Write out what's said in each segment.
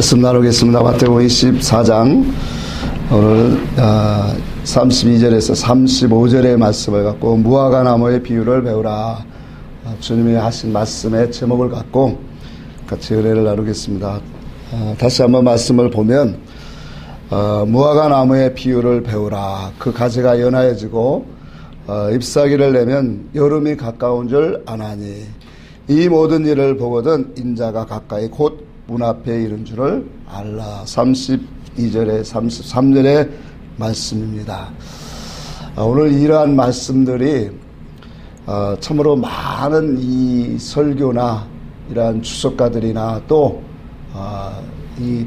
말씀 나누겠습니다. 마태복음 24장 오늘 32절에서 35절의 말씀을 갖고 무화과 나무의 비유를 배우라. 주님이 하신 말씀의 제목을 갖고 같이 은혜를 나누겠습니다. 다시 한번 말씀을 보면 무화과 나무의 비유를 배우라. 그 가지가 연하여지고 잎사귀를 내면 여름이 가까운 줄 아나니 이 모든 일을 보거든 인자가 가까이 곧 문 앞에 이른 줄을 알라. 32절에 33절의 말씀입니다. 오늘 이러한 말씀들이 참으로 많은 이 설교나 이러한 주석가들이나 또 이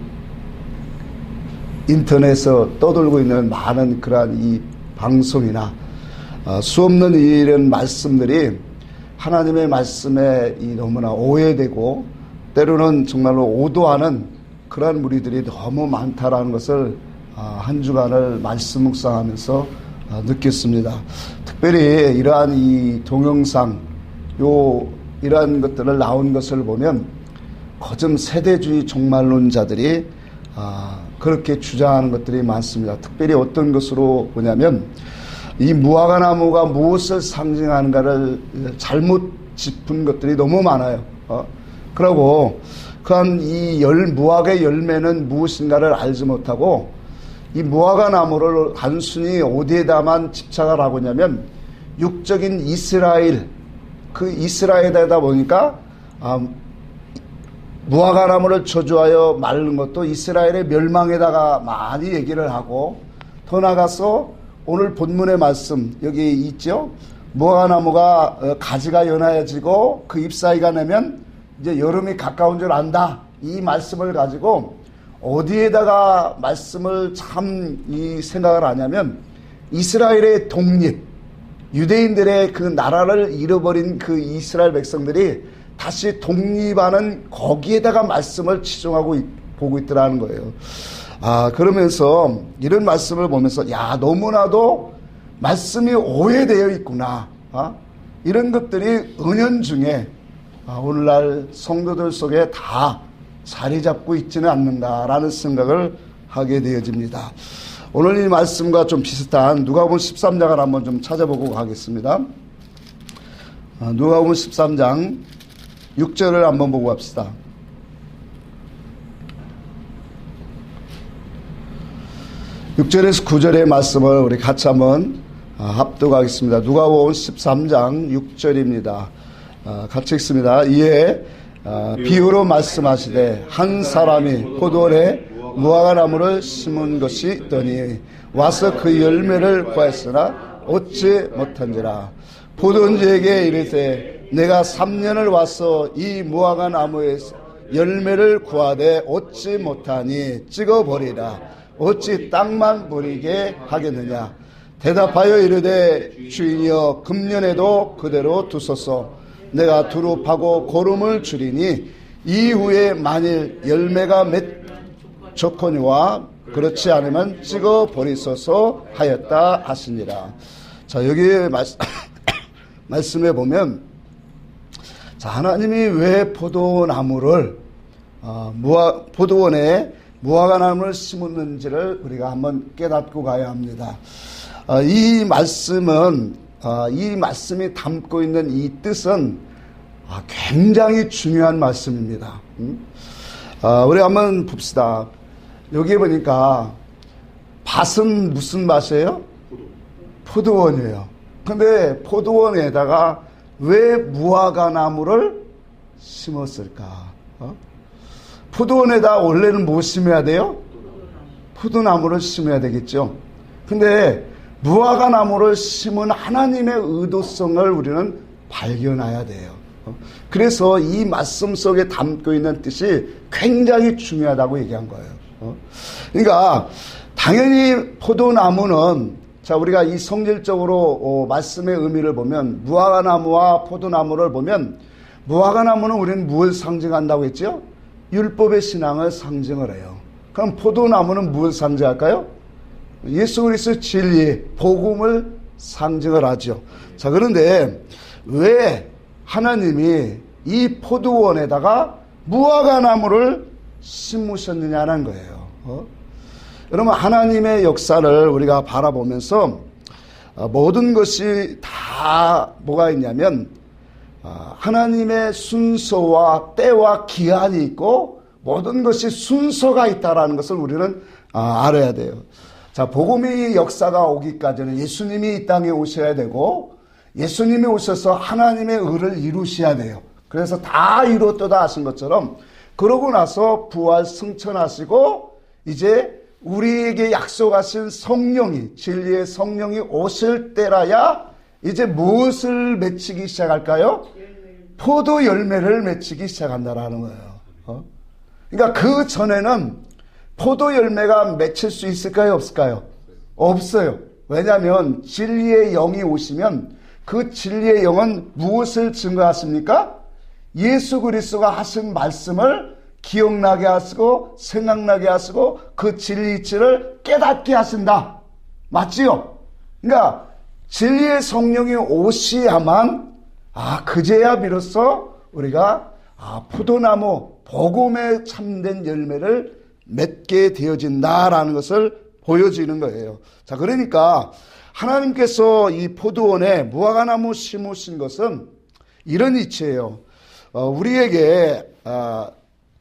인터넷에서 떠돌고 있는 많은 그러한 이 방송이나 수없는 이런 말씀들이 하나님의 말씀에 너무나 오해되고 때로는 정말로 오도하는 그러한 무리들이 너무 많다라는 것을 한 주간을 말씀 묵상하면서 느꼈습니다. 특별히 이러한 이 동영상 이러한 것들을 나온 것을 보면 거점 세대주의 종말론자들이 그렇게 주장하는 것들이 많습니다. 특별히 어떤 것으로 보냐면 이 무화과 나무가 무엇을 상징하는가를 잘못 짚은 것들이 너무 많아요. 그리고 그한 이 무화과의 열매는 무엇인가를 알지 못하고 이 무화과 나무를 단순히 어디에다만 집착을 하고 있냐면 육적인 이스라엘, 그 이스라엘에다 보니까 무화과 나무를 저주하여 마른 것도 이스라엘의 멸망에다가 많이 얘기를 하고, 더 나아가서 오늘 본문의 말씀 여기 있죠. 무화과 나무가 가지가 연하여지고 그 잎사귀가 내면 이제 여름이 가까운 줄 안다. 이 말씀을 가지고 어디에다가 말씀을 참 이 생각을 하냐면 이스라엘의 독립, 유대인들의 그 나라를 잃어버린 그 이스라엘 백성들이 다시 독립하는 거기에다가 말씀을 치중하고 보고 있더라는 거예요. 그러면서 이런 말씀을 보면서 너무나도 말씀이 오해되어 있구나. 이런 것들이 은연중에 오늘날 성도들 속에 다 자리 잡고 있지는 않는가라는 생각을 하게 되어집니다. 오늘 이 말씀과 좀 비슷한 누가복음 13장을 한번 좀 찾아보고 가겠습니다. 누가복음 13장 6절을 한번 보고 갑시다. 6절에서 9절의 말씀을 우리 같이 한번 합독하겠습니다. 누가복음 13장 6절입니다. 같이 읽습니다. 이에 비유로 말씀하시되 한 사람이 포도원에 무화과 나무를 심은 것이 있더니 와서 그 열매를 구하였으나 얻지 못한지라. 포도원주에게 이르되 내가 3년을 와서 이 무화과 나무에서 열매를 구하되 얻지 못하니 찍어버리라. 어찌 땅만 버리게 하겠느냐. 대답하여 이르되 주인이여 금년에도 그대로 두소서. 내가 두루 파고 고름을 줄이니 이후에 만일 열매가 맺거니와 그렇지 않으면 찍어 버리소서 하였다 하시니라. 자, 여기 말씀에 보면 하나님이 왜 포도나무를 포도원에 무화과 나무를 심었는지를 우리가 한번 깨닫고 가야 합니다. 이 말씀이 담고 있는 이 뜻은 굉장히 중요한 말씀입니다. 우리 한번 봅시다. 여기 보니까 밭은 무슨 밭이에요? 포도원이에요. 근데 포도원에다가 왜 무화과 나무를 심었을까? 포도원에다 원래는 뭐 심어야 돼요? 포도나무를 심어야 되겠죠. 근데 무화과 나무를 심은 하나님의 의도성을 우리는 발견해야 돼요. 그래서 이 말씀 속에 담고 있는 뜻이 굉장히 중요하다고 얘기한 거예요. 그러니까 당연히 포도나무는 우리가 이 성질적으로 말씀의 의미를 보면 무화과 나무와 포도나무를 보면 무화과 나무는 우리는 무엇을 상징한다고 했죠? 율법의 신앙을 상징을 해요. 그럼 포도나무는 무엇을 상징할까요? 예수 그리스도의 진리, 복음을 상징을 하죠. 그런데 왜 하나님이 이 포도원에다가 무화과 나무를 심으셨느냐는 거예요. 여러분, 하나님의 역사를 우리가 바라보면서 모든 것이 다 뭐가 있냐면 하나님의 순서와 때와 기한이 있고 모든 것이 순서가 있다라는 것을 우리는 알아야 돼요. 자, 복음의 역사가 오기까지는 예수님이 이 땅에 오셔야 되고 예수님이 오셔서 하나님의 의를 이루셔야 돼요. 그래서 다 이루었다 하신 것처럼 그러고 나서 부활 승천하시고 이제 우리에게 약속하신 성령이, 진리의 성령이 오실 때라야 이제 무엇을 맺히기 시작할까요? 포도 열매를 맺히기 시작한다라는 거예요. 그러니까 그 전에는 포도 열매가 맺힐 수 있을까요? 없을까요? 없어요. 왜냐하면 진리의 영이 오시면 그 진리의 영은 무엇을 증거하십니까? 예수 그리스도가 하신 말씀을 기억나게 하시고 생각나게 하시고 그 진리 이치를 깨닫게 하신다. 맞지요? 그러니까 진리의 성령이 오시야만 그제야 비로소 우리가 포도나무 복음에 참된 열매를 맺게 되어진다라는 것을 보여지는 거예요. 자, 그러니까 하나님께서 이 포도원에 무화과나무 심으신 것은 이런 이치예요. 우리에게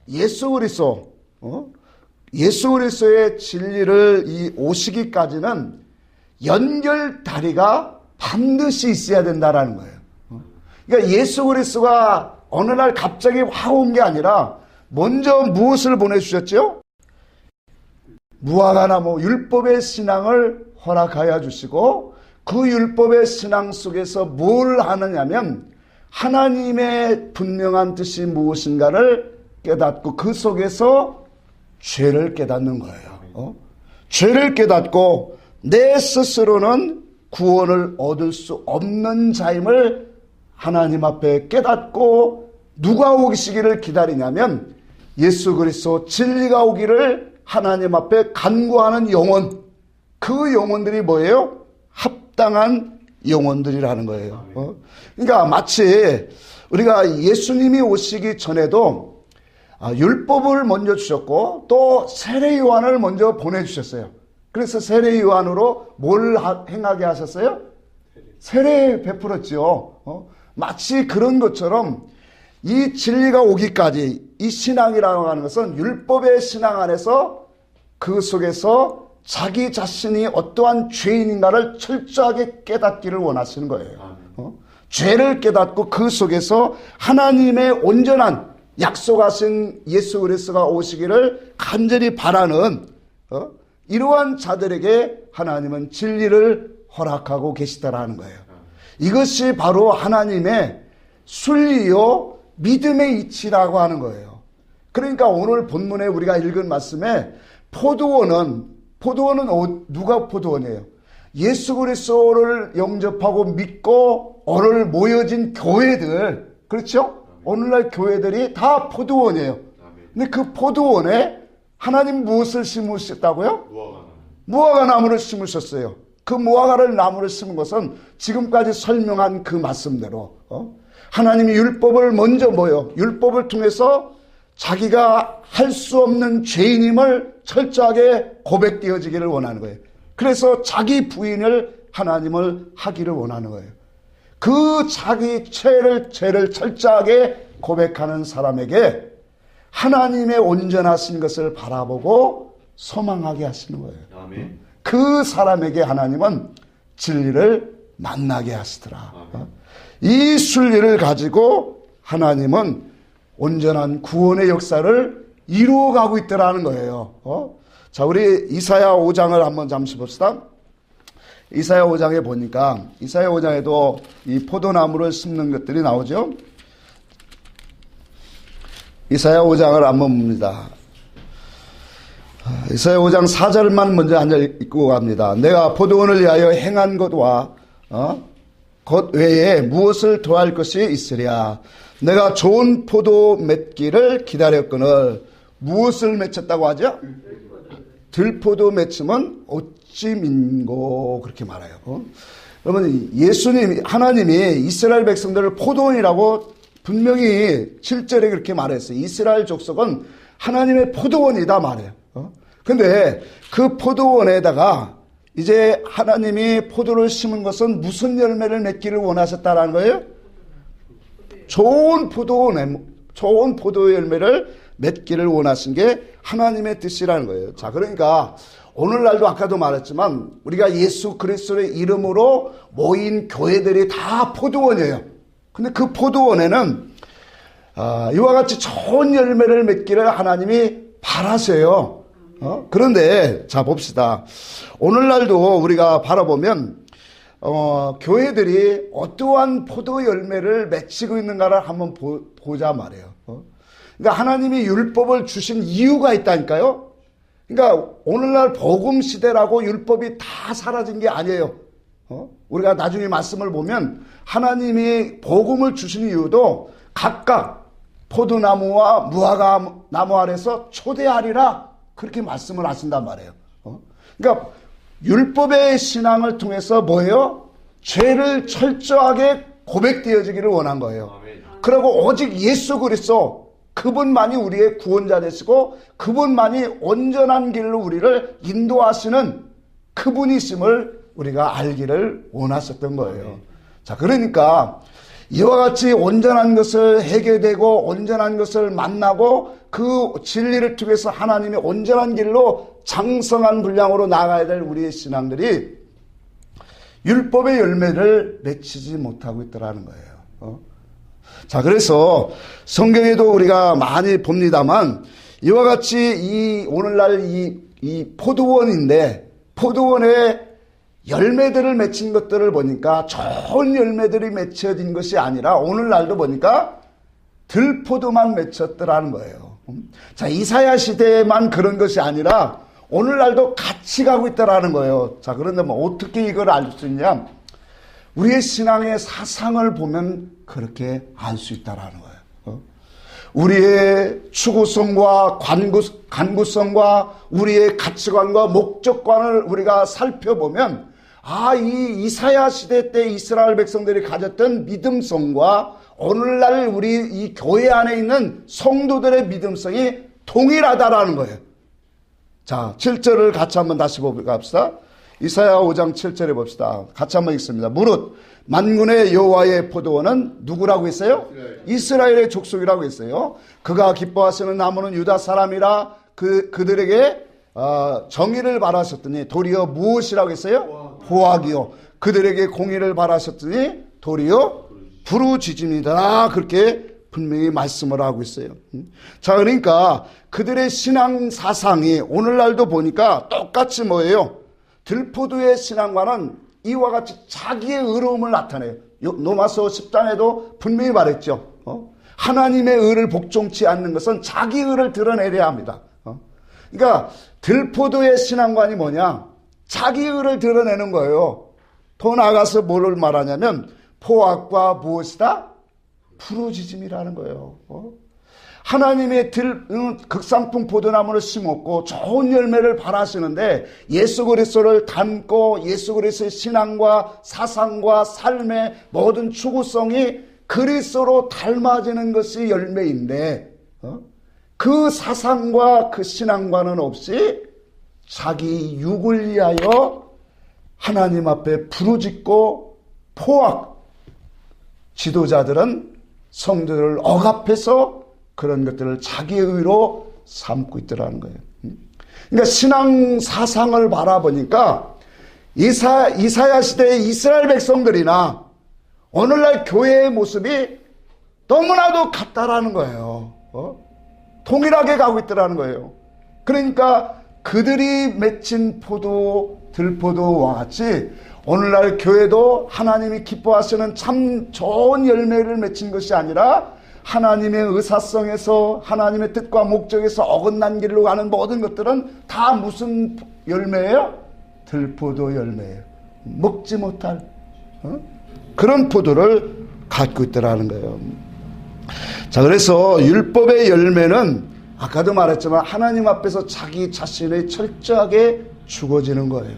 예수 그리스도, 예수 그리스도의 진리를 이 오시기까지는 연결다리가 반드시 있어야 된다라는 거예요. 그러니까 예수 그리스도가 어느 날 갑자기 확 온 게 아니라 먼저 무엇을 보내주셨죠? 무화과나무 율법의 신앙을 허락하여 주시고 그 율법의 신앙 속에서 뭘 하느냐면 하나님의 분명한 뜻이 무엇인가를 깨닫고 그 속에서 죄를 깨닫는 거예요. 죄를 깨닫고 내 스스로는 구원을 얻을 수 없는 자임을 하나님 앞에 깨닫고 누가 오시기를 기다리냐면 예수 그리스도 진리가 오기를 하나님 앞에 간구하는 영혼, 그 영혼들이 뭐예요? 합당한 영혼들이라는 거예요. 그러니까 마치 우리가 예수님이 오시기 전에도 율법을 먼저 주셨고 또 세례 요한을 먼저 보내주셨어요. 그래서 세례 요한으로 뭘 행하게 하셨어요? 세례 베풀었죠. 마치 그런 것처럼 이 진리가 오기까지 이 신앙이라고 하는 것은 율법의 신앙 안에서 그 속에서 자기 자신이 어떠한 죄인인가를 철저하게 깨닫기를 원하시는 거예요. 죄를 깨닫고 그 속에서 하나님의 온전한 약속하신 예수 그리스도가 오시기를 간절히 바라는 이러한 자들에게 하나님은 진리를 허락하고 계시다라는 거예요. 이것이 바로 하나님의 순리요 믿음의 이치라고 하는 거예요. 그러니까 오늘 본문에 우리가 읽은 말씀에 포도원은 누가 포도원이에요? 예수 그리스도를 영접하고 믿고 오늘 모여진 교회들, 그렇죠? 오늘날 교회들이 다 포도원이에요. 근데 그 포도원에 하나님 무엇을 심으셨다고요? 무화과나무를 심으셨어요. 그 무화과를 나무를 심은 것은 지금까지 설명한 그 말씀대로 하나님이 율법을 먼저 율법을 통해서 자기가 할 수 없는 죄인임을 철저하게 고백되어지기를 원하는 거예요. 그래서 자기 부인을 하나님을 하기를 원하는 거예요. 그 자기 죄를 철저하게 고백하는 사람에게 하나님의 온전하신 것을 바라보고 소망하게 하시는 거예요. 아멘. 그 사람에게 하나님은 진리를 만나게 하시더라. 이 순리를 가지고 하나님은 온전한 구원의 역사를 이루어가고 있더라는 거예요. 자, 우리 이사야 5장을 한번 잠시 봅시다. 이사야 5장에 보니까 이사야 5장에도 이 포도나무를 심는 것들이 나오죠. 이사야 5장을 한번 봅니다. 이사야 5장 4절만 먼저 한 절 읽고 갑니다. 내가 포도원을 위하여 행한 것과 것 외에 무엇을 더할 것이 있으랴. 내가 좋은 포도 맺기를 기다렸거늘. 무엇을 맺혔다고 하죠? 들포도 맺으면 어찌 민고, 그렇게 말해요. 여러분, 하나님이 이스라엘 백성들을 포도원이라고 분명히 7절에 그렇게 말했어요. 이스라엘 족속은 하나님의 포도원이다 말이에요. 근데 그 포도원에다가 이제 하나님이 포도를 심은 것은 무슨 열매를 맺기를 원하셨다라는 거예요? 좋은 포도 열매를 맺기를 원하신 게 하나님의 뜻이라는 거예요. 자, 그러니까 오늘날도 아까도 말했지만 우리가 예수 그리스도의 이름으로 모인 교회들이 다 포도원이에요. 근데 그 포도원에는 이와 같이 좋은 열매를 맺기를 하나님이 바라세요. 그런데 자 봅시다. 오늘날도 우리가 바라보면 교회들이 어떠한 포도 열매를 맺히고 있는가를 한번 보자 말이에요. 그러니까 하나님이 율법을 주신 이유가 있다니까요. 그러니까 오늘날 복음 시대라고 율법이 다 사라진 게 아니에요. 우리가 나중에 말씀을 보면 하나님이 복음을 주신 이유도 각각 포도나무와 무화과 나무 아래서 초대하리라 그렇게 말씀을 하신단 말이에요. 그러니까 율법의 신앙을 통해서 뭐예요? 죄를 철저하게 고백되어지기를 원한 거예요. 그리고 오직 예수 그리스도 그분만이 우리의 구원자 되시고 그분만이 온전한 길로 우리를 인도하시는 그분이심을 우리가 알기를 원하셨던 거예요. 자, 그러니까 이와 같이 온전한 것을 해결되고 온전한 것을 만나고 그 진리를 통해서 하나님의 온전한 길로 장성한 분량으로 나아가야 될 우리의 신앙들이 율법의 열매를 맺히지 못하고 있더라는 거예요. 자, 그래서 성경에도 우리가 많이 봅니다만 이와 같이 오늘날 이 포도원인데 포도원에 열매들을 맺힌 것들을 보니까 좋은 열매들이 맺혀진 것이 아니라 오늘날도 보니까 들포도만 맺혔더라는 거예요. 자, 이사야 시대에만 그런 것이 아니라 오늘날도 같이 가고 있다라는 거예요. 자, 그런데 뭐 어떻게 이걸 알 수 있냐? 우리의 신앙의 사상을 보면 그렇게 알 수 있다라는 거예요. 우리의 추구성과 간구성과 우리의 가치관과 목적관을 우리가 살펴보면 이 이사야 시대 때 이스라엘 백성들이 가졌던 믿음성과 오늘날 우리 이 교회 안에 있는 성도들의 믿음성이 동일하다라는 거예요. 자, 7절을 같이 한번 다시 봅시다. 이사야 5장 7절에 봅시다. 같이 한번 읽습니다. 무릇 만군의 여호와의 포도원은 누구라고 했어요? 이스라엘의 족속이라고 했어요. 그가 기뻐하시는 나무는 유다 사람이라 그들에게 정의를 바라셨더니 도리어 무엇이라고 했어요? 보악이요. 그들에게 공의를 바라셨더니 도리어 부르짖음이다. 그렇게 분명히 말씀을 하고 있어요. 자, 그러니까 그들의 신앙 사상이 오늘날도 보니까 똑같이 뭐예요? 들포도의 신앙과는 이와 같이 자기의 의로움을 나타내요. 로마서 10장에도 분명히 말했죠. 하나님의 의를 복종치 않는 것은 자기 의를 드러내려야 합니다. 그러니까 들포도의 신앙관이 뭐냐? 자기 의를 드러내는 거예요. 더 나아가서 뭐를 말하냐면 포악과 무엇이다? 부르짖음이라는 거예요. 하나님의 극상품 포도나무를 심었고 좋은 열매를 바라시는데 예수 그리스도를 닮고 예수 그리스도의 신앙과 사상과 삶의 모든 추구성이 그리스도로 닮아지는 것이 열매인데 그 사상과 그 신앙과는 없이 자기 육을 위하여 하나님 앞에 부르짖고 포악 지도자들은 성도들을 억압해서 그런 것들을 자기의 의로 삼고 있더라는 거예요. 그러니까 신앙 사상을 바라보니까 이사야 시대의 이스라엘 백성들이나 오늘날 교회의 모습이 너무나도 같다라는 거예요. 동일하게 가고 있더라는 거예요. 그러니까 그들이 맺힌 들포도와 같이 오늘날 교회도 하나님이 기뻐하시는 참 좋은 열매를 맺힌 것이 아니라 하나님의 의사성에서 하나님의 뜻과 목적에서 어긋난 길로 가는 모든 것들은 다 무슨 열매예요? 들포도 열매예요. 먹지 못할 그런 포도를 갖고 있더라는 거예요. 자, 그래서 율법의 열매는 아까도 말했지만 하나님 앞에서 자기 자신을 철저하게 죽어지는 거예요.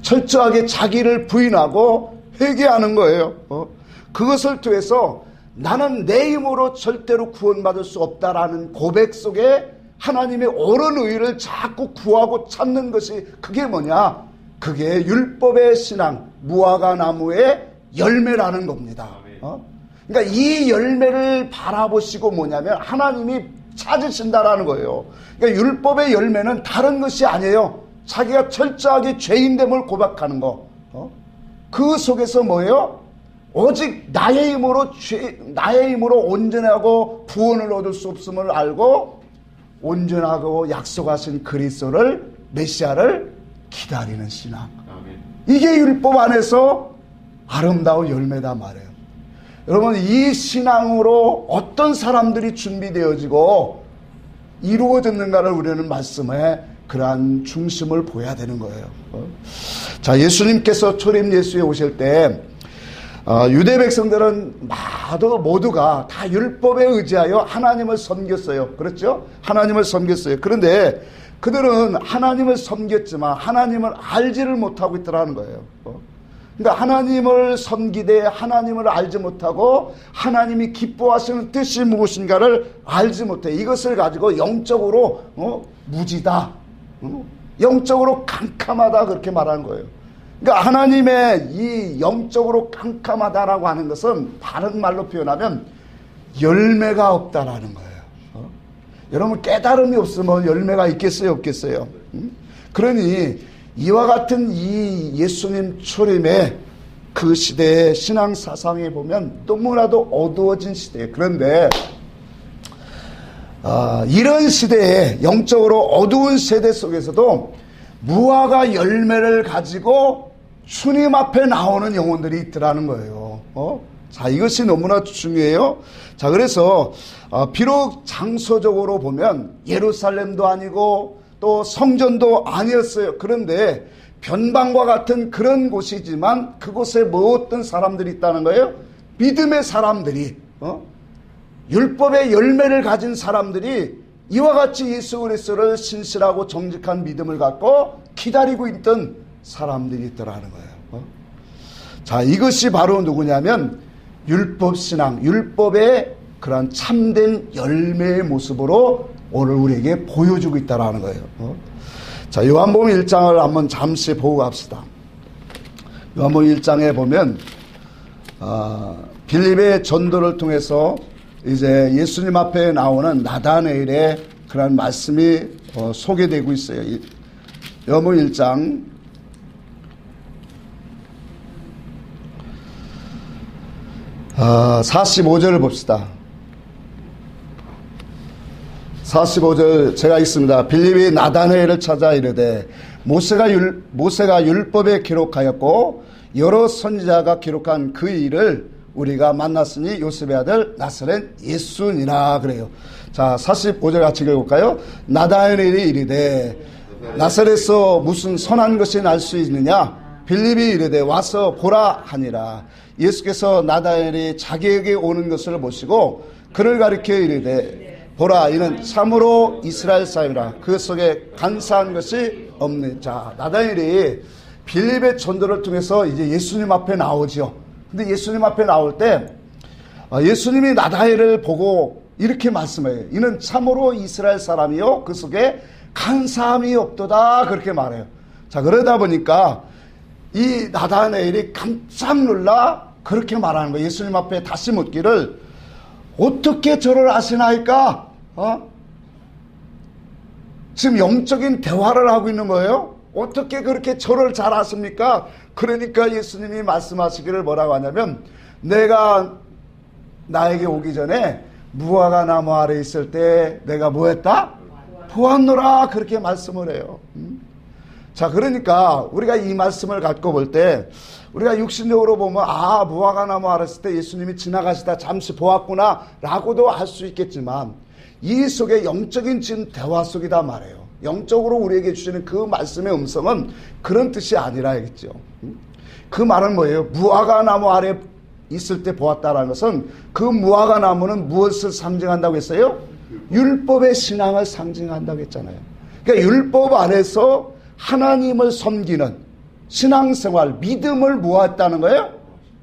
철저하게 자기를 부인하고 회개하는 거예요. 그것을 통해서 나는 내 힘으로 절대로 구원받을 수 없다라는 고백 속에 하나님의 옳은 의를 자꾸 구하고 찾는 것이 그게 뭐냐? 그게 율법의 신앙, 무화과 나무의 열매라는 겁니다. 그러니까 이 열매를 바라보시고 뭐냐면 하나님이 찾으신다라는 거예요. 그러니까 율법의 열매는 다른 것이 아니에요. 자기가 철저하게 죄인됨을 고백하는 거. 그 속에서 뭐예요? 오직 나의 힘으로 온전하고 구원을 얻을 수 없음을 알고 온전하고 약속하신 그리스도를 메시아를 기다리는 신앙. 이게 율법 안에서 아름다운 열매다 말이에요. 여러분, 이 신앙으로 어떤 사람들이 준비되어지고 이루어졌는가를 우리는 말씀에 그러한 중심을 보여야 되는 거예요. 자, 예수님께서 초림 예수에 오실 때 유대 백성들은 모두가 다 율법에 의지하여 하나님을 섬겼어요. 그렇죠? 하나님을 섬겼어요. 그런데 그들은 하나님을 섬겼지만 하나님을 알지를 못하고 있더라는 거예요. 그러니까 하나님을 섬기되 하나님을 알지 못하고 하나님이 기뻐하시는 뜻이 무엇인가를 알지 못해. 이것을 가지고 영적으로 무지다, 영적으로 캄캄하다 그렇게 말하는 거예요. 그러니까 하나님의 이 영적으로 캄캄하다라고 하는 것은 다른 말로 표현하면 열매가 없다라는 거예요. 여러분, 깨달음이 없으면 열매가 있겠어요, 없겠어요? 그러니 이와 같은 이 예수님 초림의 그 시대의 신앙 사상에 보면 너무나도 어두워진 시대예요. 그런데 이런 시대에 영적으로 어두운 세대 속에서도 무화과 열매를 가지고 주님 앞에 나오는 영혼들이 있더라는 거예요. 자, 이것이 너무나 중요해요. 자, 그래서 비록 장소적으로 보면 예루살렘도 아니고 또 성전도 아니었어요. 그런데 변방과 같은 그런 곳이지만 그곳에 뭐 어떤 사람들이 있다는 거예요? 믿음의 사람들이, 율법의 열매를 가진 사람들이 이와 같이 예수 그리스도를 신실하고 정직한 믿음을 갖고 기다리고 있던 사람들이 있더라는 거예요. 자, 이것이 바로 누구냐면 율법 신앙, 율법의 그런 참된 열매의 모습으로 오늘 우리에게 보여주고 있다는 거예요. 자, 요한복음 1장을 한번 잠시 보고 갑시다. 요한복음 1장에 보면 빌립의 전도를 통해서 이제 예수님 앞에 나오는 나다네엘의 그런 말씀이 소개되고 있어요. 요한복음 1장 45절을 봅시다. 45절 제가 읽습니다. 빌립이 나다네엘을 찾아 이르되 모세가 율법에 기록하였고 여러 선지자가 기록한 그 일을 우리가 만났으니 요셉의 아들 나사렛 예수니라 그래요. 자, 45절 같이 읽어볼까요? 나다네엘이 이르되 나사렛에서 무슨 선한 것이 날 수 있느냐? 빌립이 이르되 와서 보라 하니라. 예수께서 나다네엘이 자기에게 오는 것을 보시고 그를 가리켜 이르되 보라, 이는 참으로 이스라엘 사람이라. 그 속에 간사한 것이 없네. 자, 나다네엘이 빌립의 전도를 통해서 이제 예수님 앞에 나오죠. 근데 예수님 앞에 나올 때 예수님이 나다네엘을 보고 이렇게 말씀해요. 이는 참으로 이스라엘 사람이요 그 속에 간사함이 없도다 그렇게 말해요. 자, 그러다 보니까 이 나다네엘이 깜짝 놀라 그렇게 말하는 거예요. 예수님 앞에 다시 묻기를 어떻게 저를 아시나이까? 지금 영적인 대화를 하고 있는 거예요. 어떻게 그렇게 저를 잘 아십니까? 그러니까 예수님이 말씀하시기를 뭐라고 하냐면 내가 나에게 오기 전에 무화과 나무 아래 있을 때 내가 뭐 했다? 보았노라 그렇게 말씀을 해요. 자, 그러니까 우리가 이 말씀을 갖고 볼 때 우리가 육신적으로 보면 무화과 나무 아래 있을 때 예수님이 지나가시다 잠시 보았구나 라고도 할 수 있겠지만 이 속에 영적인 지금 대화 속이다 말이에요. 영적으로 우리에게 주시는 그 말씀의 음성은 그런 뜻이 아니라겠죠. 그 말은 뭐예요? 무화과 나무 아래 있을 때 보았다라는 것은 그 무화과 나무는 무엇을 상징한다고 했어요? 율법의 신앙을 상징한다고 했잖아요. 그러니까 율법 안에서 하나님을 섬기는 신앙생활, 믿음을 모았다는 거예요?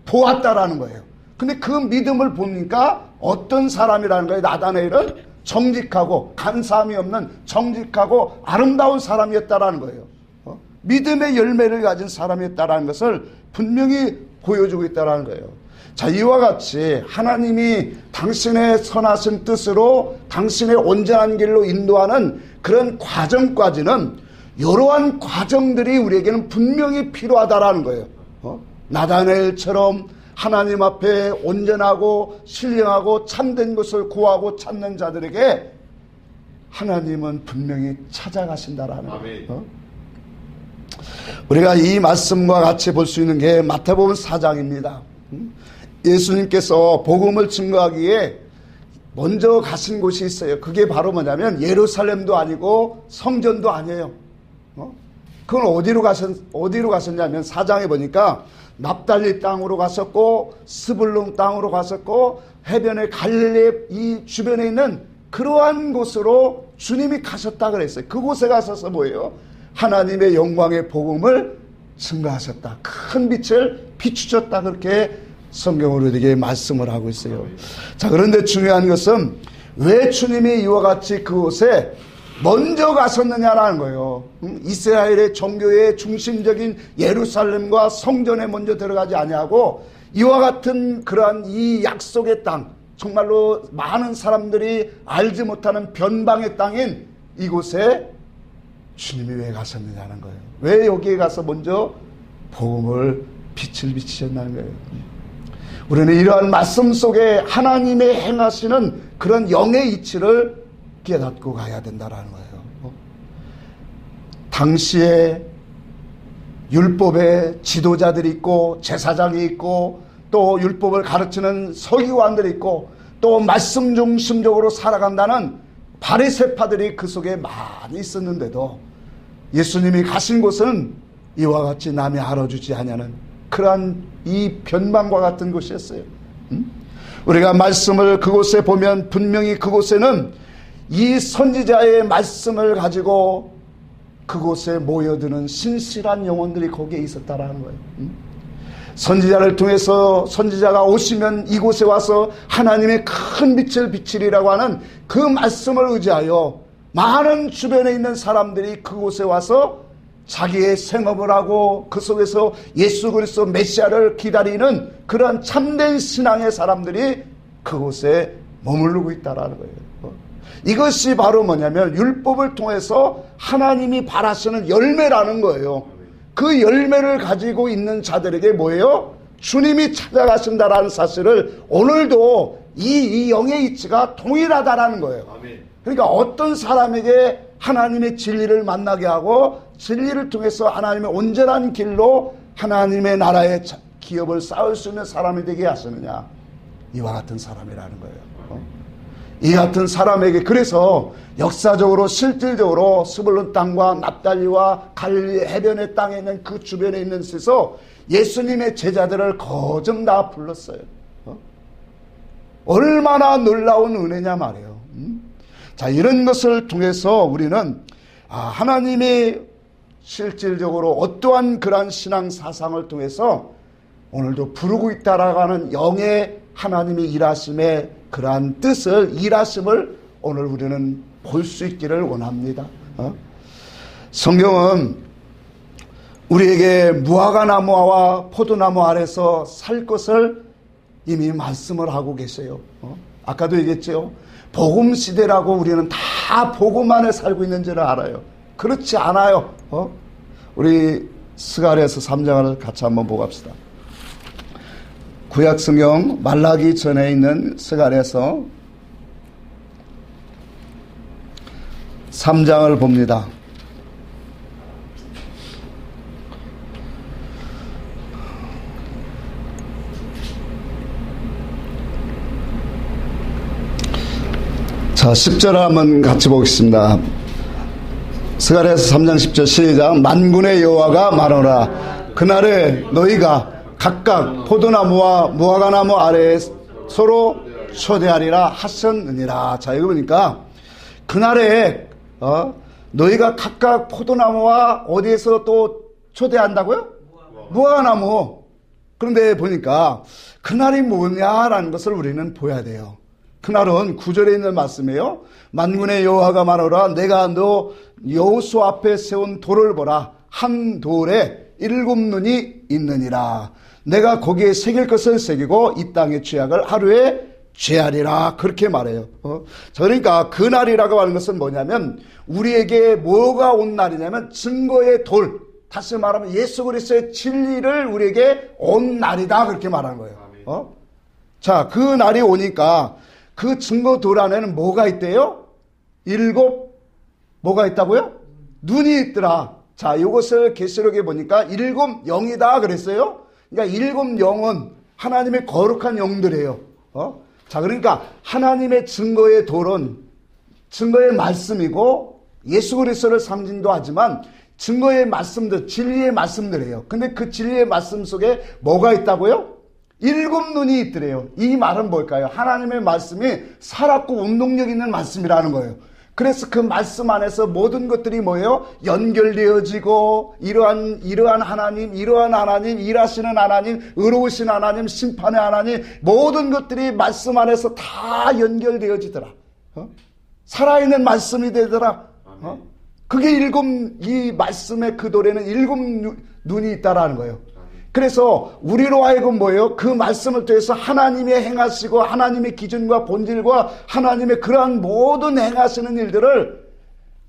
보았다라는 거예요. 근데 그 믿음을 보니까 어떤 사람이라는 거예요. 나다나엘은 정직하고 간사함이 없는 정직하고 아름다운 사람이었다라는 거예요. 믿음의 열매를 가진 사람이었다라는 것을 분명히 보여주고 있다라는 거예요. 자, 이와 같이 하나님이 당신의 선하신 뜻으로 당신의 온전한 길로 인도하는 그런 과정까지는 이러한 과정들이 우리에게는 분명히 필요하다라는 거예요. 나다나엘처럼 하나님 앞에 온전하고 신령하고 참된 것을 구하고 찾는 자들에게 하나님은 분명히 찾아가신다라는 거예요. 우리가 이 말씀과 같이 볼 수 있는 게 마태복음 4장입니다. 예수님께서 복음을 증거하기에 먼저 가신 곳이 있어요. 그게 바로 뭐냐면 예루살렘도 아니고 성전도 아니에요. 그건 어디로 가셨냐면 4장에 보니까 납달리 땅으로 갔었고 스불론 땅으로 갔었고 해변의 갈릴리 이 주변에 있는 그러한 곳으로 주님이 가셨다 그랬어요. 그곳에 가셔서 뭐예요? 하나님의 영광의 복음을 증거하셨다. 큰 빛을 비추셨다. 그렇게 성경으로 우리에게 말씀을 하고 있어요. 자, 그런데 중요한 것은 왜 주님이 이와 같이 그곳에 먼저 가셨느냐라는 거예요. 이스라엘의 종교의 중심적인 예루살렘과 성전에 먼저 들어가지 아니하고 이와 같은 그러한 이 약속의 땅, 정말로 많은 사람들이 알지 못하는 변방의 땅인 이곳에 주님이 왜 가셨느냐는 거예요. 왜 여기에 가서 먼저 복음을 빛을 비치셨냐는 거예요. 우리는 이러한 말씀 속에 하나님의 행하시는 그런 영의 이치를 깨닫고 가야 된다라는 거예요. 당시에 율법의 지도자들이 있고 제사장이 있고 또 율법을 가르치는 서기관들이 있고 또 말씀 중심적으로 살아간다는 바리새파들이 그 속에 많이 있었는데도 예수님이 가신 곳은 이와 같이 남이 알아주지 않냐는 그러한 이 변방과 같은 곳이었어요. 우리가 말씀을 그곳에 보면 분명히 그곳에는 이 선지자의 말씀을 가지고 그곳에 모여드는 신실한 영혼들이 거기에 있었다라는 거예요. 선지자를 통해서 선지자가 오시면 이곳에 와서 하나님의 큰 빛을 비치리라고 하는 그 말씀을 의지하여 많은 주변에 있는 사람들이 그곳에 와서 자기의 생업을 하고 그 속에서 예수 그리스도 메시아를 기다리는 그런 참된 신앙의 사람들이 그곳에 머무르고 있다라는 거예요. 이것이 바로 뭐냐면 율법을 통해서 하나님이 바라시는 열매라는 거예요. 그 열매를 가지고 있는 자들에게 뭐예요? 주님이 찾아가신다라는 사실을 오늘도 이 영의 이치가 동일하다라는 거예요. 그러니까 어떤 사람에게 하나님의 진리를 만나게 하고 진리를 통해서 하나님의 온전한 길로 하나님의 나라의 기업을 쌓을 수 있는 사람이 되게 하시느냐? 이와 같은 사람이라는 거예요. 이 같은 사람에게 그래서 역사적으로 실질적으로 스불론 땅과 납달리와 갈릴리 해변의 땅에 있는 그 주변에 있는 데서 예수님의 제자들을 거점 다 불렀어요. 얼마나 놀라운 은혜냐 말이에요. 자, 이런 것을 통해서 우리는 하나님이 실질적으로 어떠한 그러한 신앙 사상을 통해서 오늘도 부르고 있다라고 하는 영의 하나님의 일하심의 그러한 뜻을 일하심을 오늘 우리는 볼 수 있기를 원합니다. 성경은 우리에게 무화과나무와 포도나무 아래서 살 것을 이미 말씀을 하고 계세요. 아까도 얘기했죠. 복음 시대라고 우리는 다 복음 안에 살고 있는 줄 알아요. 그렇지 않아요. 우리 스가랴서 3장을 같이 한번 보고 갑시다. 구약 성경 말라기 전에 있는 스가랴서 3장을 봅니다. 자, 10절 한번 같이 보겠습니다. 스가랴서 3장 10절 시작. 만군의 여호와가 말하노라. 그날에 너희가 각각 포도나무와 무화과나무 아래에 서로 초대하리라 하셨느니라. 자, 여기 보니까 그날에 너희가 각각 포도나무와 어디에서 또 초대한다고요? 무화과나무. 그런데 보니까 그날이 뭐냐라는 것을 우리는 보아야 돼요. 그날은 9절에 있는 말씀이에요. 만군의 여호와가 말하노라 내가 너 여호수 앞에 세운 돌을 보라. 한 돌에 7눈이 있느니라. 내가 거기에 새길 것을 새기고 이 땅의 죄악을 하루에 죄하리라. 그렇게 말해요. 그러니까 그날이라고 하는 것은 뭐냐면 우리에게 뭐가 온 날이냐면 증거의 돌, 다시 말하면 예수 그리스도의 진리를 우리에게 온 날이다. 그렇게 말하는 거예요. 자, 그 날이 오니까 그 증거 돌 안에는 뭐가 있대요? 7 뭐가 있다고요? 눈이 있더라. 자, 이것을 계시록에 보니까 7 영이다 그랬어요. 그러니까 7 영은 하나님의 거룩한 영들이에요. 자, 그러니까 하나님의 증거의 돌은 증거의 말씀이고 예수 그리스도를 상징도 하지만 증거의 말씀들, 진리의 말씀들이에요. 근데 그 진리의 말씀 속에 뭐가 있다고요? 7 눈이 있더래요. 이 말은 뭘까요? 하나님의 말씀이 살았고 운동력 있는 말씀이라는 거예요. 그래서 그 말씀 안에서 모든 것들이 뭐예요? 연결되어지고 이러한 하나님, 일하시는 하나님, 의로우신 하나님, 심판의 하나님, 모든 것들이 말씀 안에서 다 연결되어지더라. 살아있는 말씀이 되더라. 그게 이 말씀의 그 돌에는 7 눈이 있다라는 거예요. 그래서 우리로 하여금 뭐예요? 그 말씀을 통해서 하나님이 행하시고 하나님의 기준과 본질과 하나님의 그러한 모든 행하시는 일들을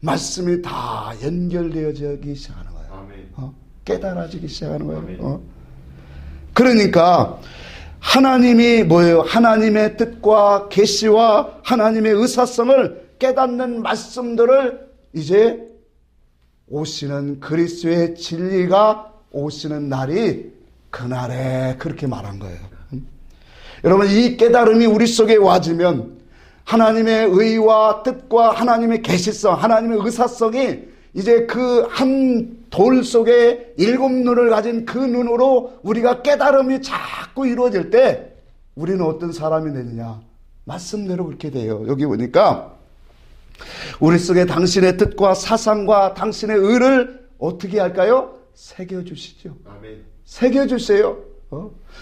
말씀이 다 연결되어지기 시작하는 거예요. 깨달아지기 시작하는 거예요. 그러니까 하나님이 뭐예요? 하나님의 뜻과 계시와 하나님의 의사성을 깨닫는 말씀들을 이제 오시는 그리스도의 진리가 오시는 날이 그날에 그렇게 말한 거예요. 여러분, 이 깨달음이 우리 속에 와지면 하나님의 의와 뜻과 하나님의 계시성, 하나님의 의사성이 이제 그 한 돌 속에 7 눈을 가진 그 눈으로 우리가 깨달음이 자꾸 이루어질 때 우리는 어떤 사람이 되느냐? 말씀대로 그렇게 돼요. 여기 보니까 우리 속에 당신의 뜻과 사상과 당신의 의를 어떻게 할까요? 새겨주시죠. 아멘. 새겨주세요.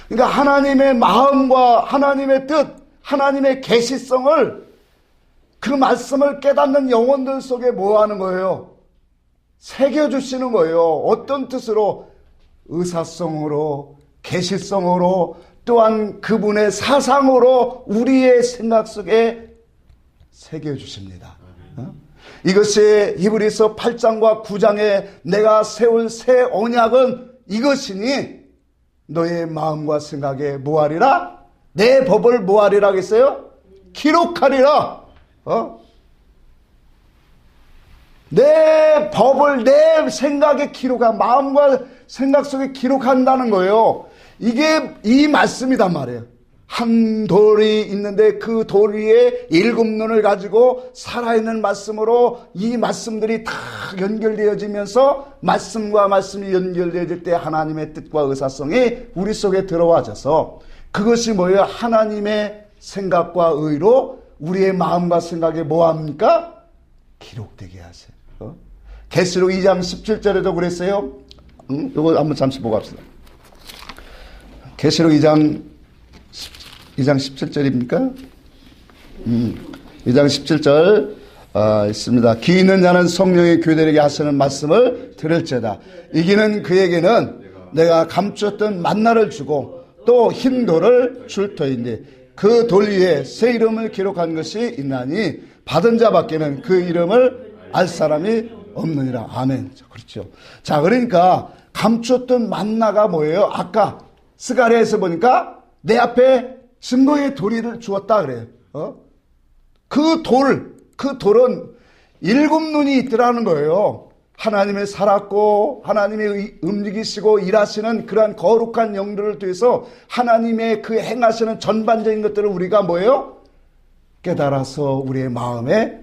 그러니까 하나님의 마음과 하나님의 뜻, 하나님의 계시성을 그 말씀을 깨닫는 영혼들 속에 뭐 하는 거예요? 새겨주시는 거예요. 어떤 뜻으로? 의사성으로, 계시성으로, 또한 그분의 사상으로 우리의 생각 속에 새겨주십니다. 이것이 히브리서 8장과 9장에 내가 세울 새 언약은 이것이니 너의 마음과 생각에 뭐하리라? 내 법을 뭐하리라 했어요? 기록하리라. 내 법을 내 생각에 기록한, 마음과 생각 속에 기록한다는 거예요. 이게 이 말씀이단 말이에요. 한 돌이 있는데 그 돌 위에 7 눈을 가지고 살아있는 말씀으로 이 말씀들이 다 연결되어지면서 말씀과 말씀이 연결되어질 때 하나님의 뜻과 의사성이 우리 속에 들어와져서 그것이 뭐예요? 하나님의 생각과 의로 우리의 마음과 생각에 뭐합니까? 기록되게 하세요. 계시록 2장 17절에도 그랬어요. 이거 한번 잠시 보고 합시다. 계시록 2장 17절입니까? 2장 17절 있습니다. 귀 있는 자는 성령의 교회들에게 하시는 말씀을 들을지어다. 이기는 그에게는 내가 감추었던 만나를 주고 또 흰 돌을 줄 터인데 그 돌 위에 새 이름을 기록한 것이 있나니 받은 자밖에는 그 이름을 알 사람이 없느니라. 아멘. 그렇죠. 자, 그러니까 감추었던 만나가 뭐예요? 아까 스가랴에서 보니까 내 앞에 증거의 돌을 주었다 그래요. 그 돌은 7 눈이 있더라는 거예요. 하나님의 살았고 하나님의 움직이시고 일하시는 그러한 거룩한 영들을 통해서 하나님의 그 행하시는 전반적인 것들을 우리가 뭐예요? 깨달아서 우리의 마음에